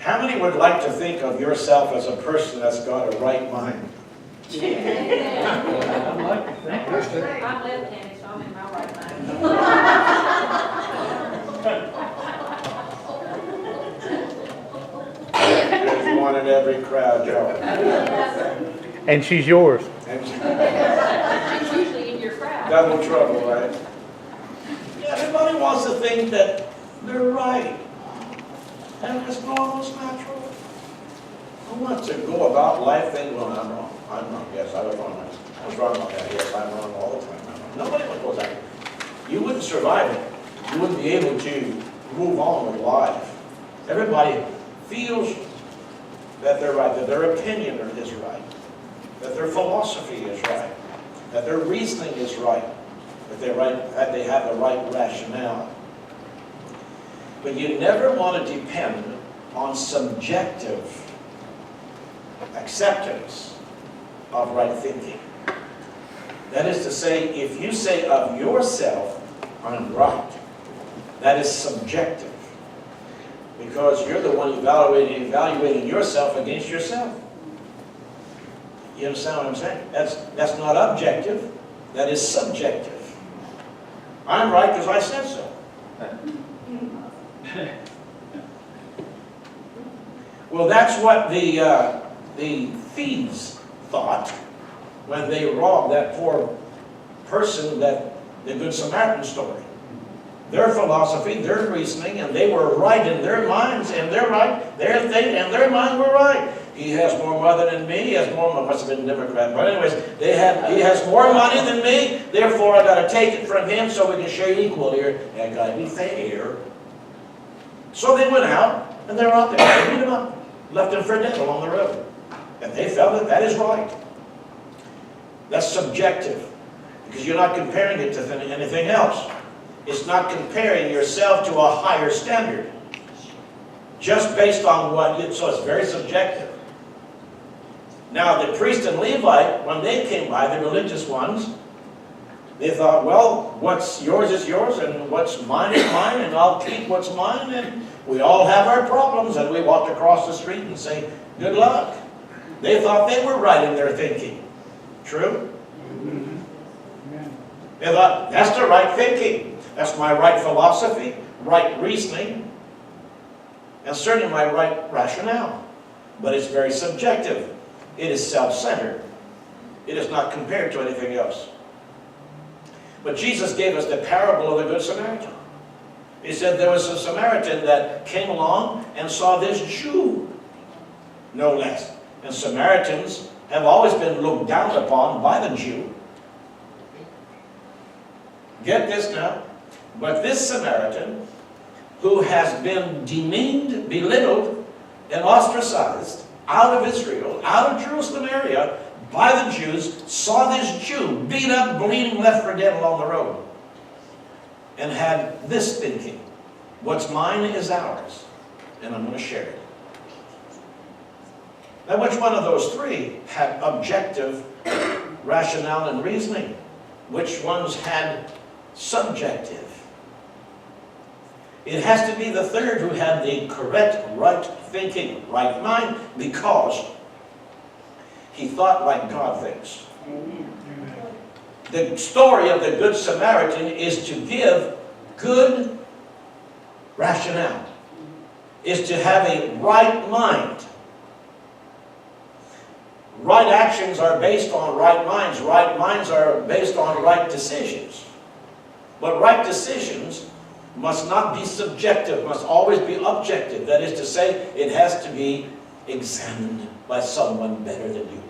How many would like to think of yourself as a person that's got a right mind? I'd like to think. I'm left-handed, so I'm in my right mind. There's one in every crowd, Joe. And she's yours. And She's usually in your crowd. double trouble, right? Yeah, everybody wants to think that they're right. And it's normal, it's natural. Who wants to go about life thinking, well, I'm wrong. I'm wrong. Yes, I was wrong. I was wrong about that. Yes, I'm wrong all the time. I'm wrong. Nobody would go that. You wouldn't survive it. You wouldn't be able to move on with life. Everybody feels that they're right, that their opinion is right, that their philosophy is right, that their reasoning is right, that they have the right rationale. But you never want to depend on subjective acceptance of right thinking. That is to say, if you say of yourself, I'm right, that is subjective. Because you're the one evaluating yourself against yourself. You understand what I'm saying? That's not objective, that is subjective. I'm right because I said so. Well, that's what the thieves thought when they robbed that poor person, that the Good Samaritan story. Their philosophy, their reasoning, and they were right in their minds, and they're right, and their mind were right. He has more money than me, he has more money, must have been a Democrat, but anyways, he has more money than me, therefore I got to take it from him so we can share equal here. I got to be fair. So they went out, and they were out there, they beat him up, left him for dead along the road. And they felt that that is right. That's subjective, because you're not comparing it to anything else. It's not comparing yourself to a higher standard, just based on so it's very subjective. Now the priest and Levite, when they came by, the religious ones, they thought, well, what's yours is yours, and what's mine is mine, and I'll keep what's mine, and we all have our problems, and we walked across the street and say, good luck. They thought they were right in their thinking. True? They thought, that's the right thinking. That's my right philosophy, right reasoning, and certainly my right rationale. But it's very subjective. It is self-centered. It is not compared to anything else. But Jesus gave us the parable of the Good Samaritan. He said there was a Samaritan that came along and saw this Jew, no less. And Samaritans have always been looked down upon by the Jew. Get this now. But this Samaritan, who has been demeaned, belittled, and ostracized out of Israel, out of Jerusalem area, by the Jews, saw this Jew beat up, bleeding, left for dead along the road, and had this thinking, what's mine is ours, and I'm going to share it. Now, which one of those three had objective rationale and reasoning? Which ones had subjective? It has to be the third who had the correct right thinking, right mind, because he thought like God thinks. Amen. The story of the Good Samaritan is to give good rationale, is to have a right mind. Right actions are based on right minds. Right minds are based on right decisions. But right decisions must not be subjective, must always be objective. That is to say, it has to be examined by someone better than you.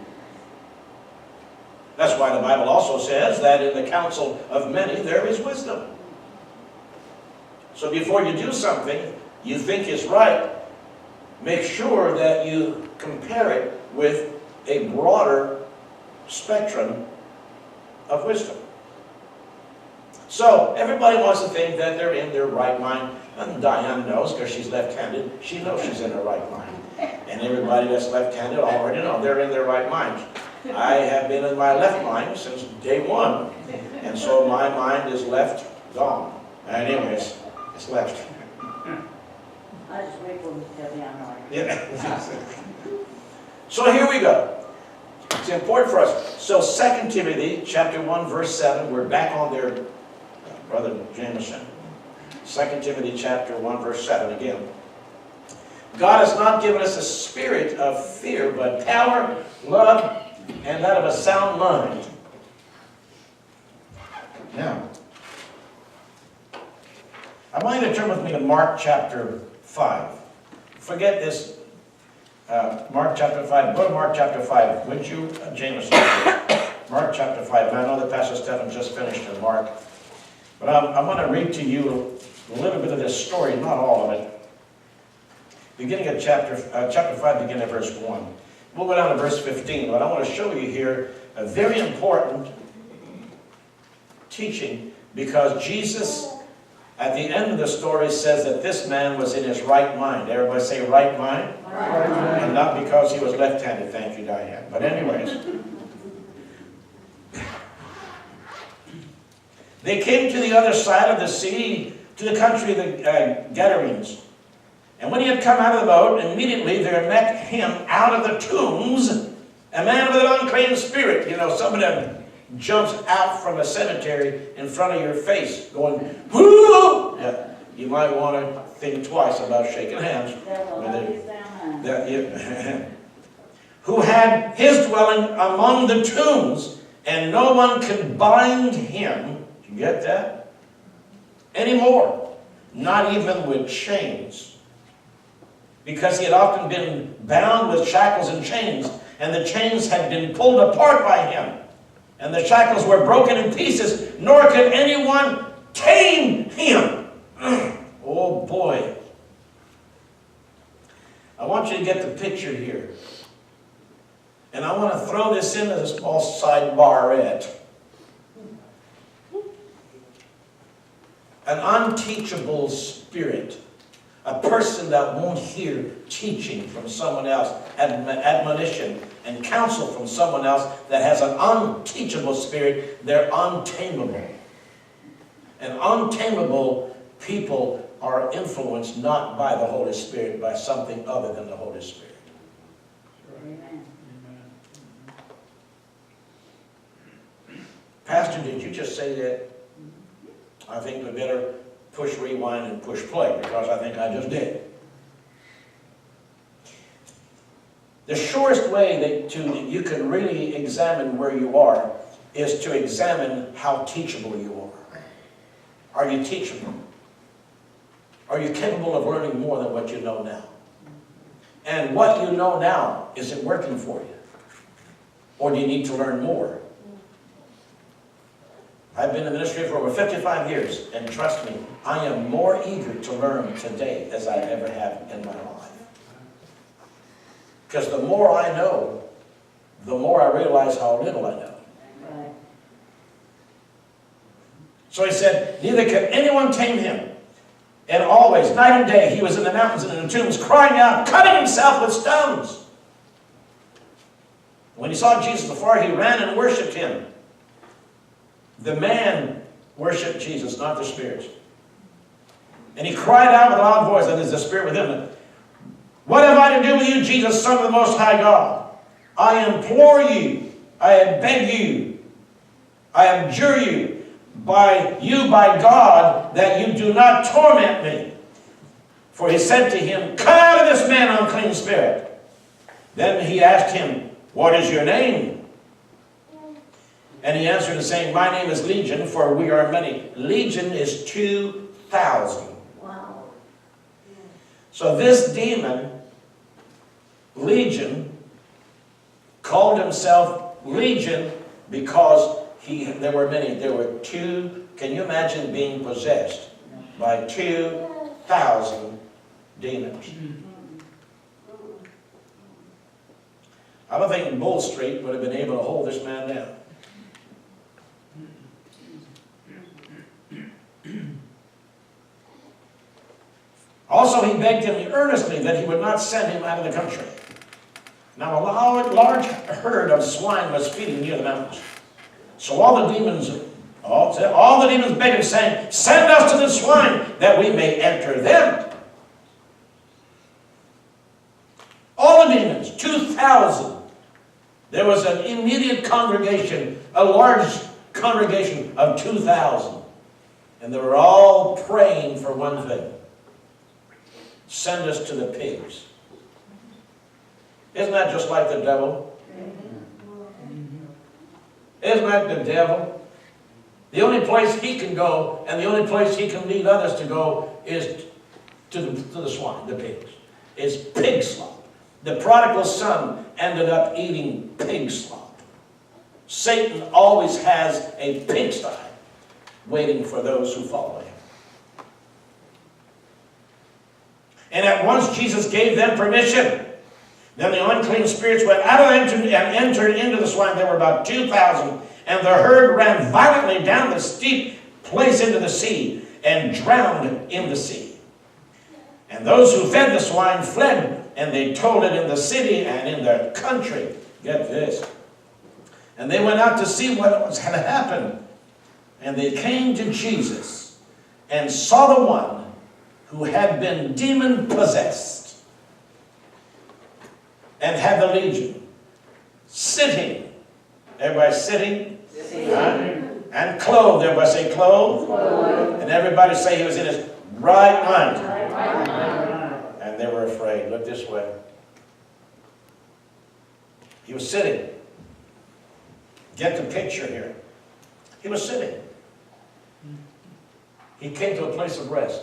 That's why the Bible also says that in the counsel of many there is wisdom. So before you do something you think is right, make sure that you compare it with a broader spectrum of wisdom. So everybody wants to think that they're in their right mind. And Diane knows, because she's left-handed, she knows she's in her right mind. And everybody that's left-handed already know they're in their right mind. I have been in my left mind since day one. And so my mind is left gone. Anyways, it's left. I just wait for them to tell me I'm right. Yeah. So here we go. It's important for us. So 2 Timothy chapter 1 verse 7, we're back on there, Brother Jameson. 2 Timothy chapter 1 verse 7 again. God has not given us a spirit of fear, but power, love, and that of a sound mind. Now, I want you to turn with me to Mark chapter 5. Forget this. Mark chapter 5. Go to Mark chapter 5. Would you, Jameson? Mark chapter 5. And I know that Pastor Stephen just finished in Mark. But I want to read to you a little bit of this story, not all of it. Beginning at chapter 5, beginning at verse 1. We'll go down to verse 15. But I want to show you here a very important teaching, because Jesus, at the end of the story, says that this man was in his right mind. Everybody say right mind? Right mind. And not because he was left-handed. Thank you, Diane. But anyways. They came to the other side of the sea, to the country of the Gadarenes. And when he had come out of the boat, immediately there met him out of the tombs a man with an unclean spirit. You know, somebody that jumps out from a cemetery in front of your face, going, whoo! Yeah, you might want to think twice about shaking hands. Who had his dwelling among the tombs, and no one could bind him. Did you get that? Anymore. Not even with chains. Because he had often been bound with shackles and chains, and the chains had been pulled apart by him. And the shackles were broken in pieces, nor could anyone tame him. Oh boy. I want you to get the picture here. And I want to throw this in as a small sidebarette. An unteachable spirit. A person that won't hear teaching from someone else, admonition and counsel from someone else, that has an unteachable spirit. They're untamable. And untamable people are influenced not by the Holy Spirit, by something other than the Holy Spirit. Amen. Pastor, did you just say that? I think we better push rewind and push play, because I think I just did. The surest way that you can really examine where you are is to examine how teachable you are. Are you teachable? Are you capable of learning more than what you know now? And what you know now, is it working for you? Or do you need to learn more? I've been in the ministry for over 55 years, and trust me, I am more eager to learn today as I ever have in my life. Because the more I know, the more I realize how little I know. Right. So he said, neither could anyone tame him. And always, night and day, he was in the mountains and in the tombs, crying out, cutting himself with stones. When he saw Jesus before, he ran and worshipped him. The man worshipped Jesus, not the spirit. And he cried out with a loud voice, that is the spirit within him, what have I to do with you, Jesus, Son of the Most High God? I implore you, I beg you, I adjure you, by God, that you do not torment me. For he said to him, come out of this man, unclean spirit. Then he asked him, what is your name? And he answered and saying, my name is Legion, for we are many. Legion is 2,000. Wow. So this demon, Legion, called himself Legion because there were many. There were two. Can you imagine being possessed by 2,000 demons? I don't think Bull Street would have been able to hold this man down. Also, he begged him earnestly that he would not send him out of the country. Now, a large herd of swine was feeding near the mountains. So all the demons begged him, saying, send us to the swine, that we may enter them. Indians, 2,000. There was an immediate congregation, a large congregation of 2,000. And they were all praying for one thing. Send us to the pigs. Isn't that just like the devil? Isn't that the devil? The only place he can go and the only place he can lead others to go is to the swine, the pigs. It's pig slop. The prodigal son ended up eating pig slop. Satan always has a pigsty waiting for those who follow him. And at once Jesus gave them permission. Then the unclean spirits went out of them and entered into the swine. There were about 2,000. And the herd ran violently down the steep place into the sea and drowned in the sea. And those who fed the swine fled, and they told it in the city and in the country. Get this. And they went out to see what had happened. And they came to Jesus and saw the one who had been demon-possessed and had the legion sitting. Everybody sitting? And clothed. Everybody say clothed. And everybody say he was in his right mind. And they were afraid. Look this way. He was sitting. Get the picture here. He was sitting. He came to a place of rest.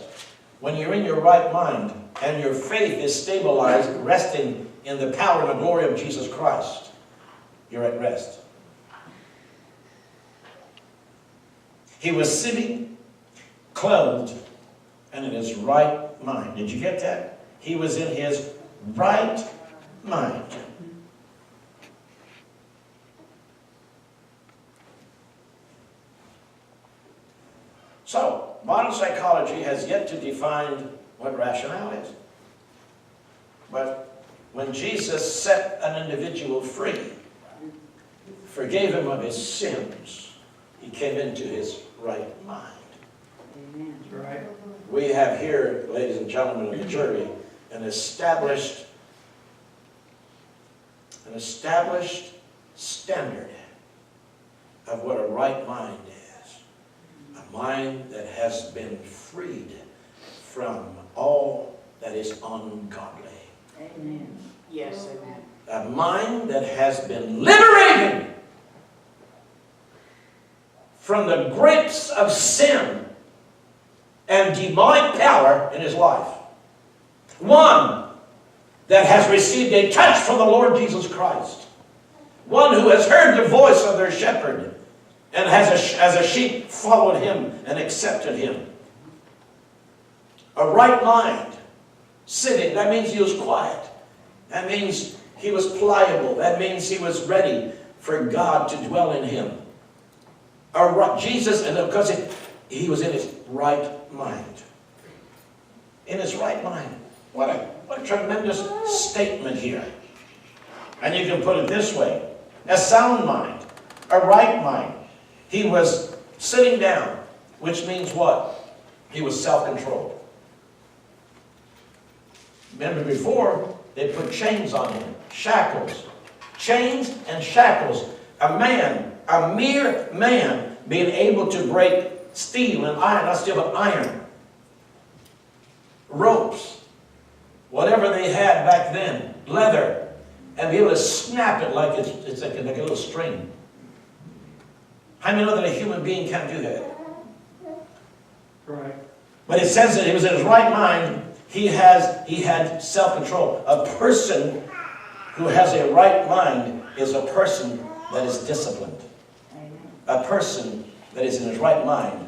When you're in your right mind and your faith is stabilized, resting in the power and the glory of Jesus Christ, you're at rest. He was sitting, clothed, and in his right mind. Did you get that? He was in his right mind. So, modern psychology has yet to define what rationale is. But when Jesus set an individual free, forgave him of his sins, he came into his right mind. Amen. That's right. We have here, ladies and gentlemen of the jury, an established standard of what a right mind is. A mind that has been freed from all that is ungodly. Amen. Yes, amen. A mind that has been liberated from the grips of sin and demonic power in his life. One that has received a touch from the Lord Jesus Christ. One who has heard the voice of their shepherd and has, as a sheep, followed him and accepted him. A right mind, sitting, that means he was quiet. That means he was pliable. That means he was ready for God to dwell in him. Jesus, and because he was in his right mind. In his right mind. What a tremendous statement here. And you can put it this way. A sound mind. A right mind. He was sitting down, which means what? He was self-controlled. Remember before, they put chains on him. Shackles. Chains and shackles. A man, a mere man, being able to break steel and iron, not steel but iron. Ropes. Whatever they had back then. Leather. And be able to snap it like it's like a little string. How many know that a human being can't do that? Right. But it says that he was in his right mind. He had self-control. A person who has a right mind is a person that is disciplined. Amen. A person that is in his right mind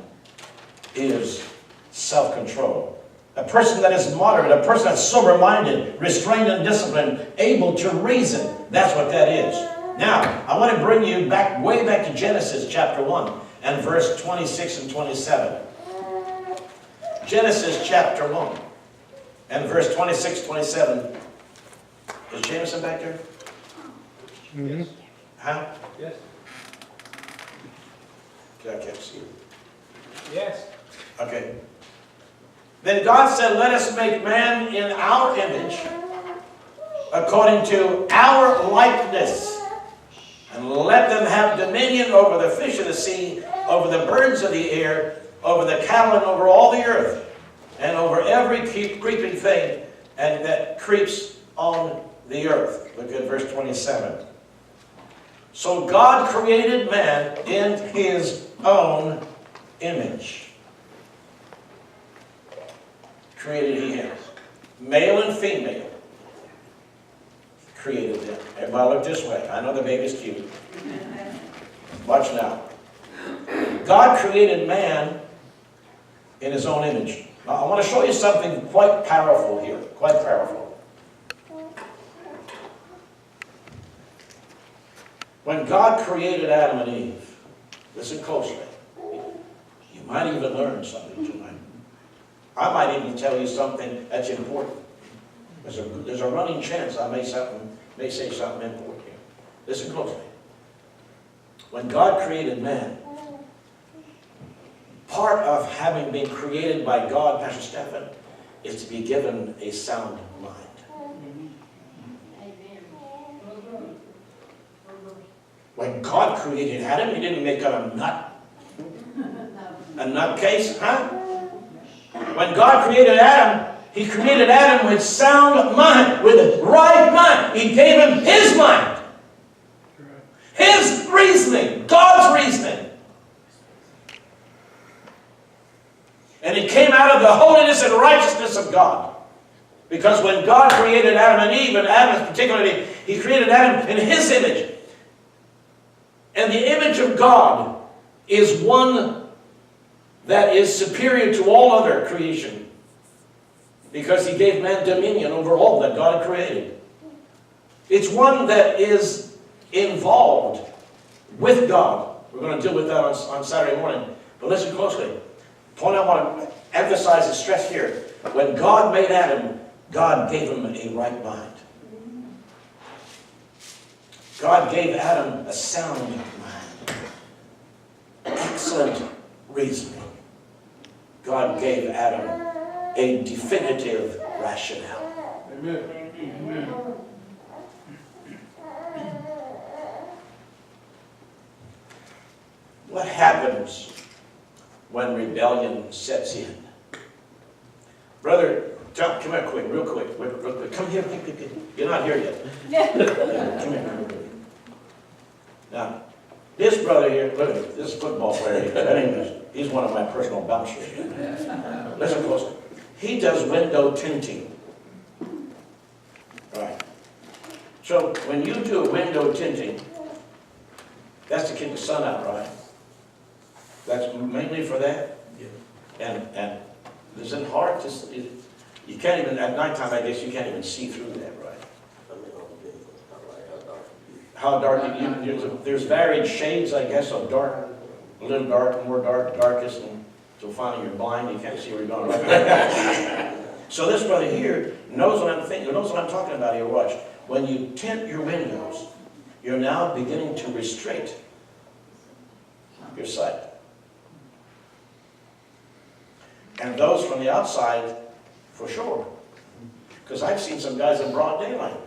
is self-control. A person that is moderate, a person that's sober-minded, restrained and disciplined, able to reason. That's what that is. Now, I want to bring you back, way back to Genesis chapter 1 and verse 26 and 27. Genesis chapter 1 and verse 26, 27. Is Jameson back there? Mm-hmm. Huh? Yes. I can't see you. Yes. Okay. Then God said, let us make man in our image, according to our likeness. And let them have dominion over the fish of the sea, over the birds of the air, over the cattle, and over all the earth, and over every creeping thing and that creeps on the earth. Look at verse 27. So God created man in his own image. Created he him. Male and female. Created them. Everybody look this way. I know the baby's cute. Watch now. God created man in his own image. Now, I want to show you something quite powerful here. Quite powerful. When God created Adam and Eve, listen closely. You might even learn something tonight. I might even tell you something that's important. There's a running chance I may say something important here. Listen closely. When God created man, part of having been created by God, Pastor Stephen, is to be given a sound mind. When God created Adam, he didn't make him a nut. A nutcase, huh? When God created Adam, he created Adam with sound mind, with right mind. He gave him his mind. His reasoning, God's reasoning. And it came out of the holiness and righteousness of God. Because when God created Adam and Eve, and Adam particularly, he created Adam in his image. And the image of God is one that is superior to all other creation. Because he gave man dominion over all that God had created. It's one that is involved with God. We're going to deal with that on Saturday morning. But listen closely. The point I want to emphasize and stress here. When God made Adam, God gave him a right mind. God gave Adam a sound mind. Excellent reasoning. God gave Adam a definitive rationale. Amen. Amen. What happens when rebellion sets in? Brother, come here quick, real quick. Come here, quick. You're not here yet. Come here. Now, this brother here, look at him, this football player here, he's one of my personal bouncers. Listen closely. He does window tinting. Right. So, when you do window tinting, that's to keep the sun out, right? That's mainly for that? Yeah. And is it hard to, you can't even, at nighttime, I guess you can't even see through that, right? How dark? There's varied shades, I guess, of dark, a little dark, more dark, darkest, and so finally you're blind, you can't see where you're going. Right? So this brother here knows what I'm thinking, knows what I'm talking about here. Watch. When you tint your windows, you're now beginning to restrict your sight. And those from the outside, for sure. Because I've seen some guys in broad daylight.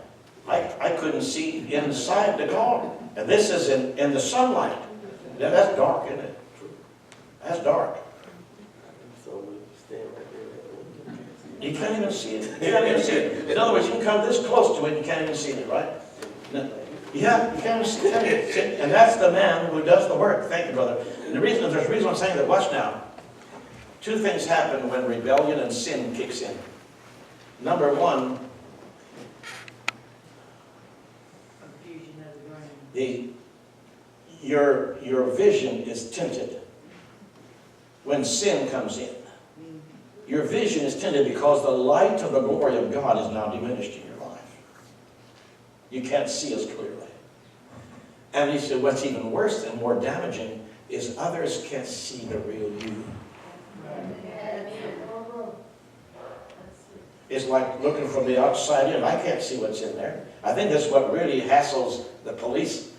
I couldn't see inside the car. And this is in the sunlight. Yeah, that's dark, isn't it? That's dark. You can't even see it. You can't even see it. In other words, you can come this close to it and you can't even see it, right? No. Yeah, you can't even see it. And that's the man who does the work. Thank you, brother. And there's a reason I'm saying that. Watch now. Two things happen when rebellion and sin kicks in. Number one, your vision is tinted when sin comes in. Your vision is tinted because the light of the glory of God is now diminished in your life. You can't see as clearly. And he said what's even worse and more damaging is others can't see the real you. It's like looking from the outside in. I can't see what's in there. I think that's what really hassles the police.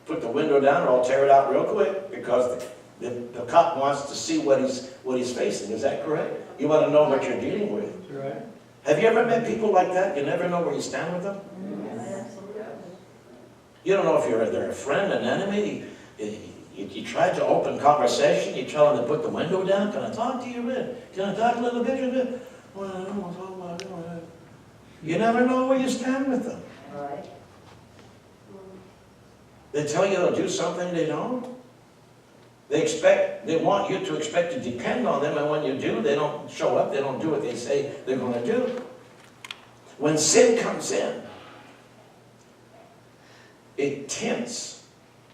Put the window down or I'll tear it out real quick because the cop wants to see what he's facing. Is that correct? You want to know what you're dealing with. Right. Have you ever met people like that? You never know where you stand with them. You don't know if they're a friend, an enemy. You try to open conversation. You tell them to put the window down. Can I talk to you a bit? Can I talk a little bit? Well, I don't want to talk about it. You never know where you stand with them. Right. They tell you they'll do something they don't. They want you to expect to depend on them, and when you do, they don't show up. They don't do what they say they're going to do. When sin comes in, it tints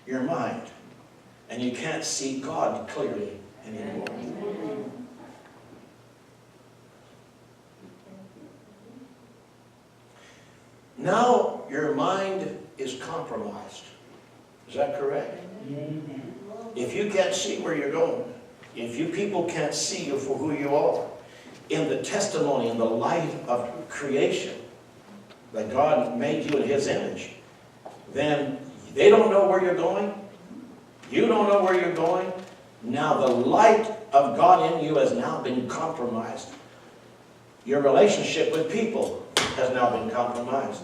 your mind, and you can't see God clearly anymore. Now your mind is compromised. Is that correct? Amen. If you can't see where you're going, if you people can't see you for who you are, in the testimony, in the light of creation, that God made you in His image, then they don't know where you're going. You don't know where you're going. Now the light of God in you has now been compromised. Your relationship with people has now been compromised.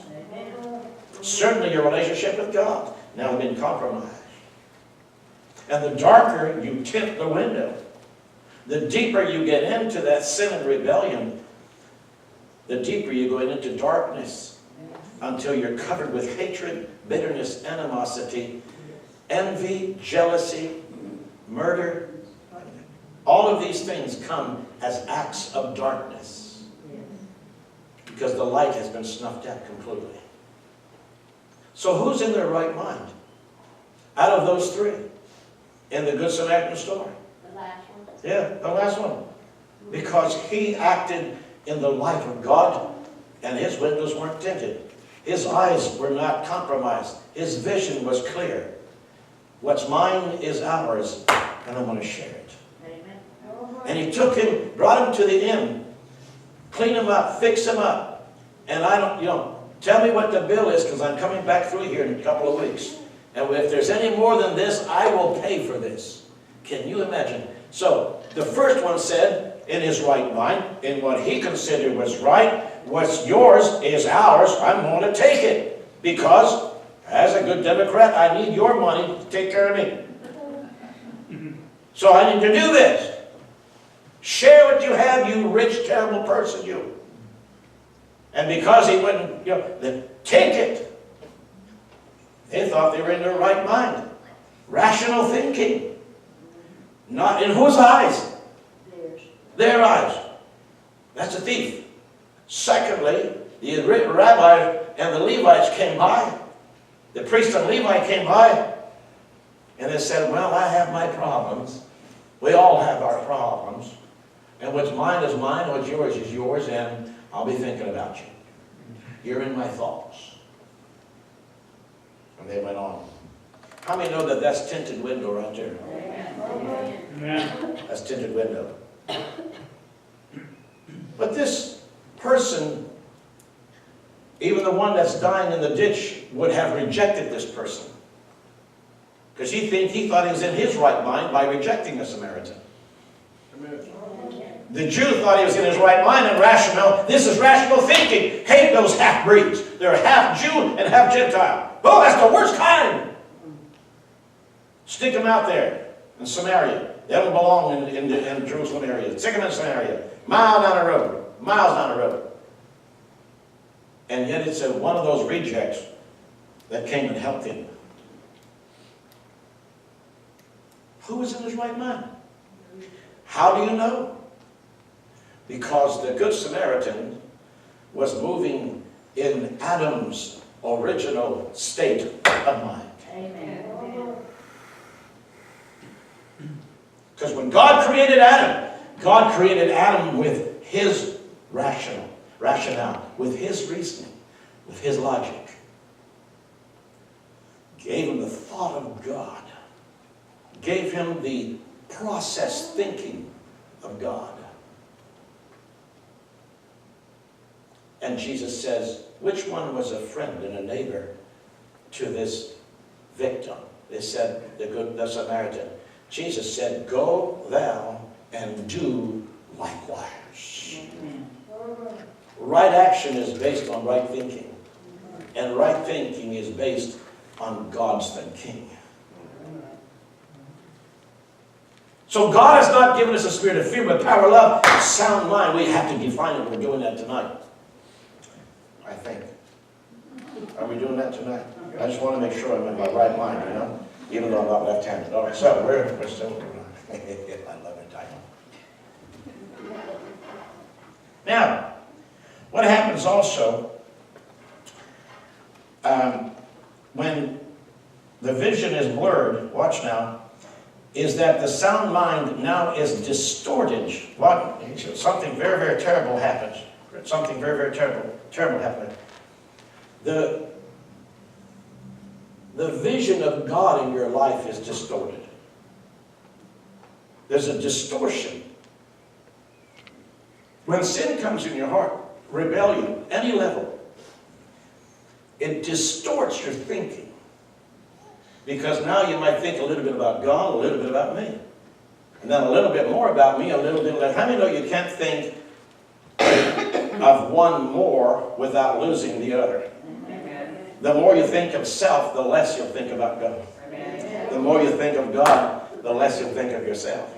Certainly your relationship with God now has been compromised. And the darker you tint the window, the deeper you get into that sin and rebellion, the deeper you go into darkness until you're covered with hatred, bitterness, animosity, envy, jealousy, murder. All of these things come as acts of darkness because the light has been snuffed out completely. So who's in their right mind out of those three in the Good Samaritan story? The last one. Yeah, the last one. Because he acted in the light of God, and his windows weren't tinted. His eyes were not compromised. His vision was clear. What's mine is ours, and I'm going to share it. Amen. And he took him, brought him to the inn, clean him up, fix him up. And I don't, tell me what the bill is, because I'm coming back through here in a couple of weeks. And if there's any more than this, I will pay for this. Can you imagine? So, the first one said, in his right mind, in what he considered was right, what's yours is ours, I'm going to take it. Because, as a good Democrat, I need your money to take care of me. So I need to do this. Share what you have, you rich, terrible person, you. And because he wouldn't, then take it. They thought they were in their right mind. Rational thinking. Not in whose eyes? Theirs. Their eyes. That's a thief. Secondly, the rabbi and the Levites came by. The priest and Levi came by. And they said, well, I have my problems. We all have our problems. And what's mine is mine, what's yours is yours, and I'll be thinking about you. You're in my thoughts. And they went on. How many know that that's tinted window right there? Amen. That's tinted window. But this person, even the one that's dying in the ditch, would have rejected this person. Because he thought he was in his right mind by rejecting the Samaritan. The Jew thought he was in his right mind and rational. This is rational thinking. Hate those half-breeds. They're half Jew and half Gentile. Oh, that's the worst kind. Stick them out there in Samaria. They don't belong in the Jerusalem area. Stick them in Samaria. Miles down the road. And yet it said one of those rejects that came and helped him. Who was in his right mind? How do you know? Because the Good Samaritan was moving in Adam's original state of mind. Amen. Because when God created Adam with his rationale, with his reasoning, with his logic. Gave him the thought of God. Gave him the process thinking of God. And Jesus says, which one was a friend and a neighbor to this victim? They said, the Samaritan. Jesus said, go thou and do likewise. Amen. Right action is based on right thinking. And right thinking is based on God's thinking. So God has not given us a spirit of fear, but power, love, sound mind. We have to define it. We're doing that tonight, I think. Are we doing that tonight? I just want to make sure I'm in my right mind, you know, even though I'm not left-handed. All right, so we're still I love it, title. Now, what happens also when the vision is blurred, watch now, is that the sound mind now is distorted. What? Something very, very terrible happens. Something very, very terrible happens. The vision of God in your life is distorted. There's a distortion. When sin comes in your heart, rebellion, any level, it distorts your thinking. Because now you might think a little bit about God, a little bit about me. And then a little bit more about me, a little bit less. How many know you can't think of one more without losing the other? The more you think of self, the less you'll think about God. The more you think of God, the less you'll think of yourself.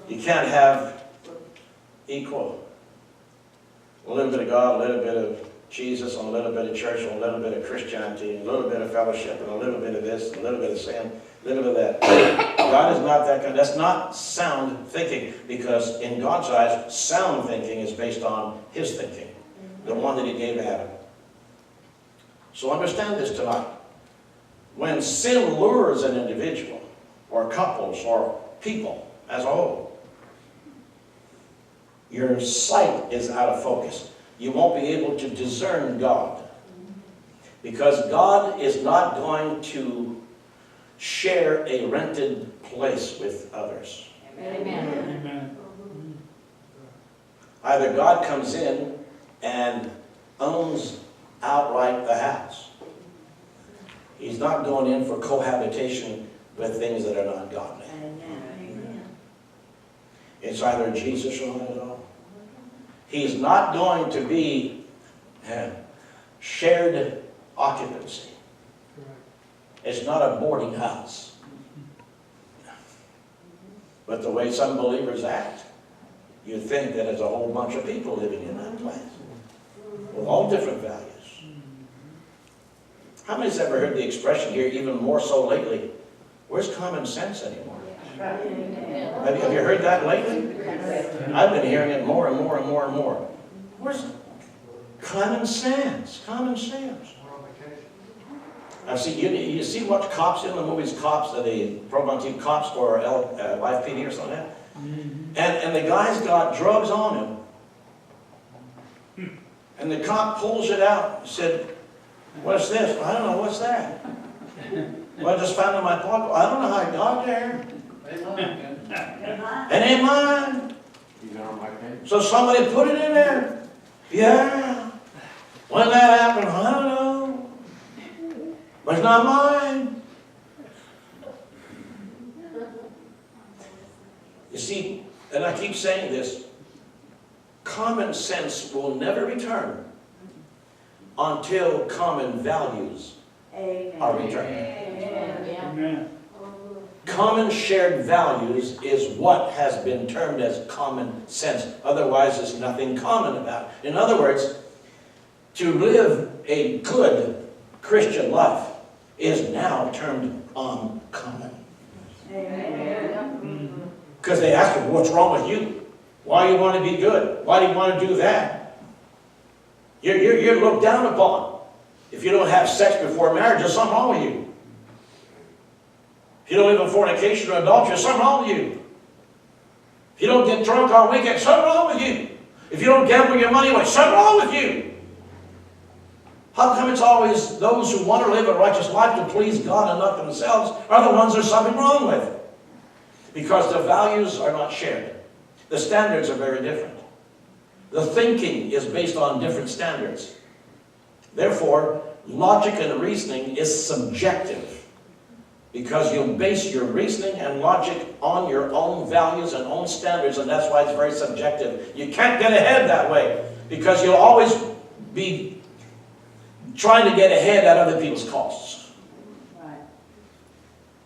You can't have equal. A little bit of God, a little bit of Jesus, and a little bit of church, and a little bit of Christianity, and a little bit of fellowship, and a little bit of this, and a little bit of sin, a little bit of that. God is not that kind. That's not sound thinking, because in God's eyes, sound thinking is based on His thinking, the one that He gave Adam. So understand this tonight. When sin lures an individual, or couples, or people as a whole, your sight is out of focus. You won't be able to discern God. Because God is not going to share a rented place with others. Amen. Amen. Either God comes in and owns outright the house. He's not going in for cohabitation with things that are not godly. It's either Jesus or not at all. He's not going to be shared occupancy. It's not a boarding house. But the way some believers act, you think that there's a whole bunch of people living in that place with all different values. How many's ever heard the expression here, even more so lately, where's common sense anymore? Have you heard that lately? I've been hearing it more and more and more and more. Where's common sense? Common sense. I've seen, you see what cops in the movies, Cops, the program on TV, Cops or Live PD or something like that? And the guy's got drugs on him. And the cop pulls it out and said, "What's this?" "I don't know, what's that?" "Well, I just found it in my pocket." "I don't know how it got there." "It ain't mine." "So somebody put it in there." "Yeah." "When that happened?" "I don't know. But it's not mine." You see, and I keep saying this, common sense will never return until common values are returned. Amen. Common shared values is what has been termed as common sense. Otherwise, there's nothing common about it. In other words, to live a good Christian life is now termed uncommon. Because they ask him, "What's wrong with you? Why do you want to be good? Why do you want to do that?" You're looked down upon. If you don't have sex before marriage, there's something wrong with you. If you don't live in fornication or adultery, there's something wrong with you. If you don't get drunk on weekends, something wrong with you. If you don't gamble your money away, something wrong with you. How come it's always those who want to live a righteous life to please God and not themselves are the ones there's something wrong with? Because the values are not shared. The standards are very different. The thinking is based on different standards. Therefore, logic and reasoning is subjective. Because you base your reasoning and logic on your own values and own standards, and that's why it's very subjective. You can't get ahead that way. Because you'll always be trying to get ahead at other people's costs. Right.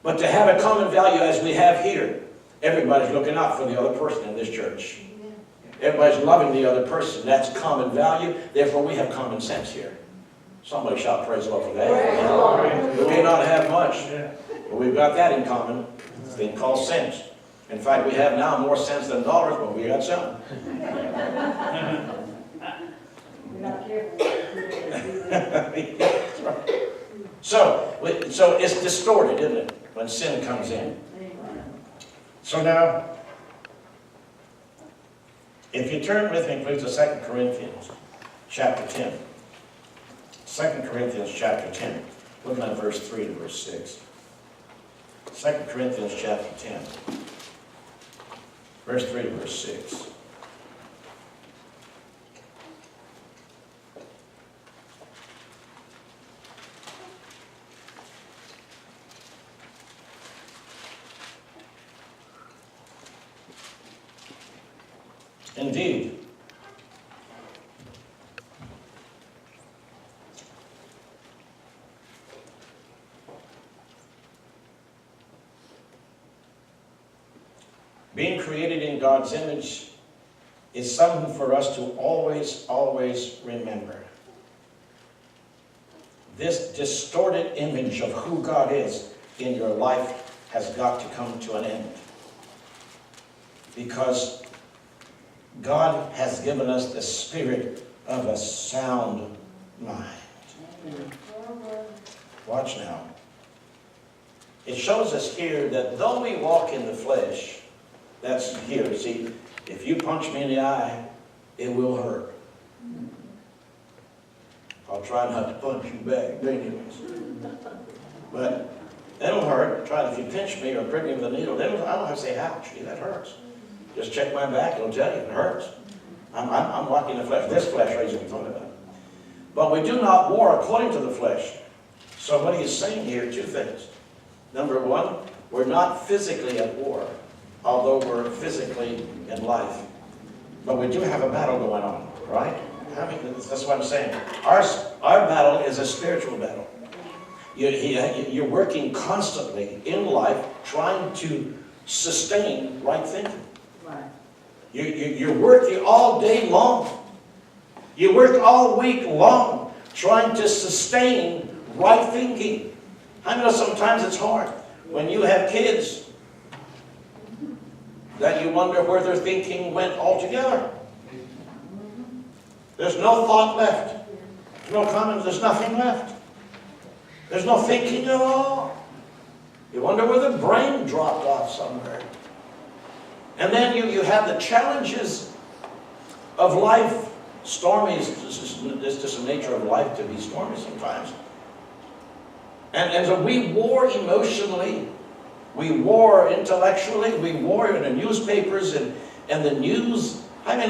But to have a common value as we have here, everybody's looking out for the other person in this church. Everybody's loving the other person. That's common value. Therefore, we have common sense here. Somebody shout praise the Lord for that. Praise the Lord. We may not have much, but we've got that in common. It's thing called sense. In fact, we have now more sense than dollars, but we got some. We're not careful. So it's distorted, isn't it, when sin comes in? So now, if you turn with me, please, to 2 Corinthians chapter 10. 2 Corinthians chapter 10. Looking at verse 3 to verse 6. 2 Corinthians chapter 10. Verse 3 to verse 6. Indeed, being created in God's image is something for us to always, always remember. This distorted image of who God is in your life has got to come to an end. Because God has given us the spirit of a sound mind. Watch now. It shows us here that though we walk in the flesh, that's here, see, if you punch me in the eye, it will hurt. I'll try not to punch you back, anyways. But it'll hurt. Try if you pinch me or prick me with a needle, then I don't have to say, ouch, that hurts. Just check my back, it'll tell you it hurts. I'm walking in the flesh. This flesh right here we're talking about. But we do not war according to the flesh. So what he's saying here, two things. Number one, we're not physically at war, although we're physically in life. But we do have a battle going on, right? That's what I'm saying. Our battle is a spiritual battle. You're working constantly in life trying to sustain right thinking. Right. You're working all day long. You work all week long trying to sustain right thinking. I know sometimes it's hard. When you have kids, that you wonder where their thinking went altogether. There's no thought left. There's no comments. There's nothing left. There's no thinking at all. You wonder where the brain dropped off somewhere. And then you have the challenges of life. Stormy is just the nature of life to be stormy sometimes. And so we war emotionally. We war intellectually. We war in the newspapers and the news. I mean,